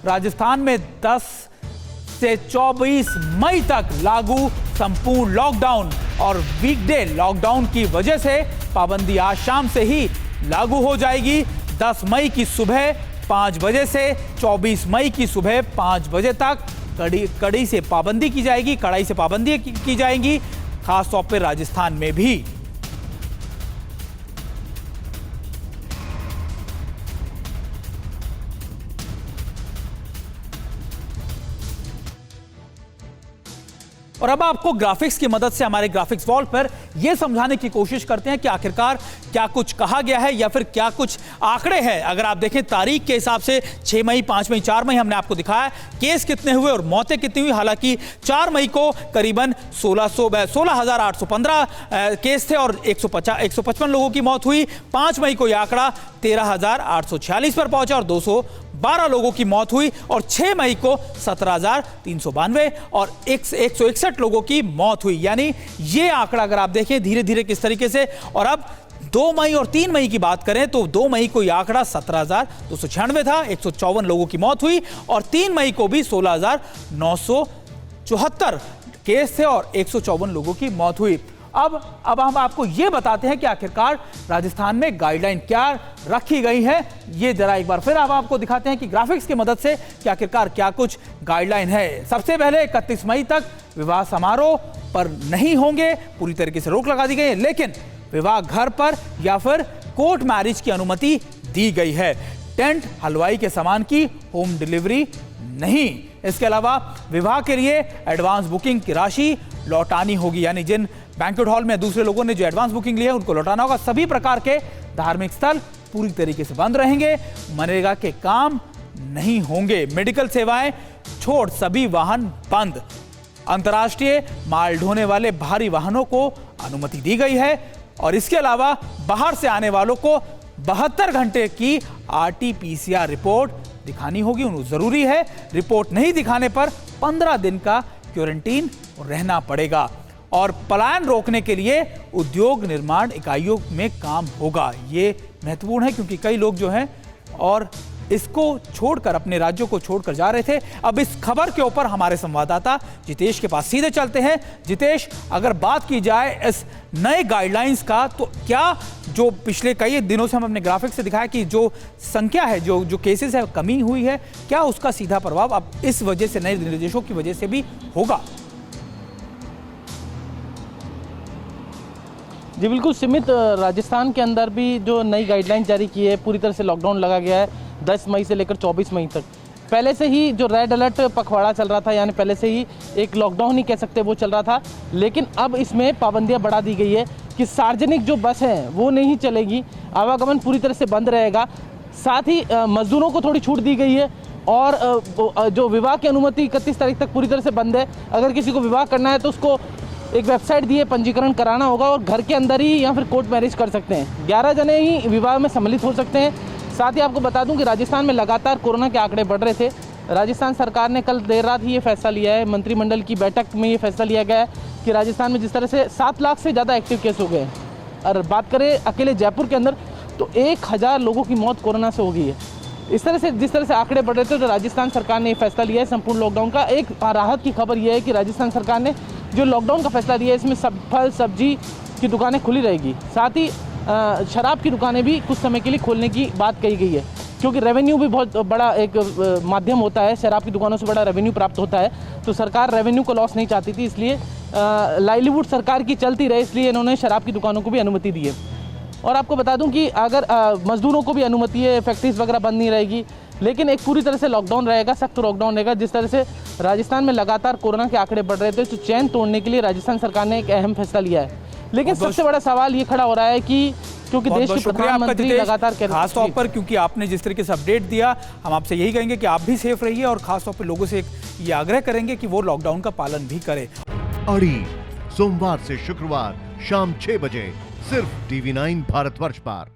राजस्थान में 10 से 24 मई तक लागू संपूर्ण लॉकडाउन और वीकडे लॉकडाउन की वजह से पाबंदी आज शाम से ही लागू हो जाएगी। 10 मई की सुबह 5 बजे से 24 मई की सुबह 5 बजे तक कड़ी से पाबंदी की जाएगी, कड़ाई से पाबंदी की जाएगी, खासतौर पर राजस्थान में भी। और अब आपको ग्राफिक्स की मदद से हमारे ग्राफिक्स वॉल पर यह समझाने की कोशिश करते हैं कि आखिरकार क्या कुछ कहा गया है या फिर क्या कुछ आंकड़े हैं। अगर आप देखें तारीख के हिसाब से 6 मई, 5 मई, 4 मई हमने आपको दिखाया केस कितने हुए और मौतें कितनी हुई। हालांकि 4 मई को करीबन 16,815 केस थे और 155 लोगों की मौत हुई। 5 मई को यह आंकड़ा 13,846 पर पहुंचा और 212 लोगों की मौत हुई और 6 मई को 17,392 और 161 लोगों की मौत हुई। यानी ये आंकड़ा अगर आप देखें धीरे धीरे किस तरीके से। और अब 2 मई और 3 मई की बात करें तो 2 मई को यह आंकड़ा 17,296 था, 154 लोगों की मौत हुई और 3 मई को भी 16,974 केस थे और 154 लोगों की मौत हुई। अब हम आपको यह बताते हैं कि आखिरकार राजस्थान में गाइडलाइन क्या रखी गई है। ये जरा एक बार फिर आपको दिखाते हैं कि ग्राफिक्स की मदद से कि आखिरकार क्या कुछ गाइडलाइन है। सबसे पहले 31 मई तक विवाह समारोह पर नहीं होंगे, पूरी तरीके से रोक लगा दी गई है, लेकिन विवाह घर पर या फिर कोर्ट मैरिज की अनुमति दी गई है। टेंट, हलवाई के सामान की होम डिलीवरी नहीं। इसके अलावा विवाह के लिए एडवांस बुकिंग की राशि लौटानी होगी, यानी जिन बैंक्वेट हॉल में दूसरे लोगों ने जो एडवांस बुकिंग ली है उनको लौटाना होगा। सभी प्रकार के धार्मिक स्थल पूरी तरीके से बंद रहेंगे, मनरेगा के काम नहीं होंगे, मेडिकल सेवाएं छोड़ सभी वाहन बंद। अंतर्राष्ट्रीय माल ढोने वाले भारी वाहनों को अनुमति दी गई है और इसके अलावा बाहर से आने वालों को 72 घंटे की RT-PCR रिपोर्ट दिखानी होगी, उन्हें जरूरी है। रिपोर्ट नहीं दिखाने पर 15 दिन का क्वारंटीन रहना पड़ेगा और पलायन रोकने के लिए उद्योग निर्माण इकाइयों में काम होगा। ये महत्वपूर्ण है क्योंकि कई लोग जो हैं और इसको छोड़कर अपने राज्यों को छोड़कर जा रहे थे। अब इस खबर के ऊपर हमारे संवाददाता जितेश के पास सीधे चलते हैं। जितेश, अगर बात की जाए इस नए गाइडलाइंस का तो क्या जो पिछले कई दिनों से हम अपने ग्राफिक्स से दिखाया कि जो संख्या है, जो केसेस है कमी हुई है, क्या उसका सीधा प्रभाव अब इस वजह से नए निर्देशों की वजह से भी होगा? जी बिल्कुल सीमित। राजस्थान के अंदर भी जो नई गाइडलाइन जारी की है, पूरी तरह से लॉकडाउन लगा गया है 10 मई से लेकर 24 मई तक। पहले से ही जो रेड अलर्ट पखवाड़ा चल रहा था, यानी पहले से ही एक लॉकडाउन ही कह सकते हैं वो चल रहा था, लेकिन अब इसमें पाबंदियां बढ़ा दी गई है कि सार्वजनिक जो बस हैं वो नहीं चलेगी, आवागमन पूरी तरह से बंद रहेगा। साथ ही मजदूरों को थोड़ी छूट दी गई है और जो विवाह की अनुमति 31 तारीख तक पूरी तरह से बंद है। अगर किसी को विवाह करना है तो उसको एक वेबसाइट दी है, पंजीकरण कराना होगा और घर के अंदर ही या फिर कोर्ट मैरिज कर सकते हैं। 11 जने ही विवाह में सम्मिलित हो सकते हैं। साथ ही आपको बता दूं कि राजस्थान में लगातार कोरोना के आंकड़े बढ़ रहे थे। राजस्थान सरकार ने कल देर रात ही ये फैसला लिया है, मंत्रिमंडल की बैठक में ये फैसला लिया गया है कि राजस्थान में जिस तरह से 7 लाख से ज़्यादा एक्टिव केस हो गए हैं और बात करें अकेले जयपुर के अंदर तो 1000 लोगों की मौत कोरोना से हो गई है। इस तरह से जिस तरह से आंकड़े बढ़ रहे थे तो राजस्थान सरकार ने ये फैसला लिया है संपूर्ण लॉकडाउन का। एक राहत की खबर यह है कि राजस्थान सरकार ने जो लॉकडाउन का फैसला लिया है इसमें फल सब्जी की दुकानें खुली रहेगी। साथ ही शराब की दुकानें भी कुछ समय के लिए खोलने की बात कही गई है, क्योंकि रेवेन्यू भी बहुत बड़ा एक माध्यम होता है, शराब की दुकानों से बड़ा रेवेन्यू प्राप्त होता है। तो सरकार रेवेन्यू को लॉस नहीं चाहती थी, इसलिए लाइवलीहुड सरकार की चलती रहे, इसलिए इन्होंने शराब की दुकानों को भी अनुमति दी है। और आपको बता दूं कि अगर मजदूरों को भी अनुमति है, फैक्ट्रीज वगैरह बंद नहीं रहेगी, लेकिन एक पूरी तरह से लॉकडाउन रहेगा, सख्त लॉकडाउन रहेगा। जिस तरह से राजस्थान में लगातार कोरोना के आंकड़े बढ़ रहे थे तो चैन तोड़ने के लिए राजस्थान सरकार ने एक अहम फैसला लिया है। लेकिन सबसे बड़ा सवाल ये खड़ा हो रहा है कि क्योंकि देश के प्रधानमंत्री लगातार खासतौर पर क्योंकि आपने जिस तरीके से अपडेट दिया, हम आपसे यही कहेंगे कि आप भी सेफ रहिए और खासतौर पर लोगों से ये आग्रह करेंगे कि वो लॉकडाउन का पालन भी करें। अड़ी सोमवार से शुक्रवार शाम 6 बजे सिर्फ TV9 भारतवर्ष पर।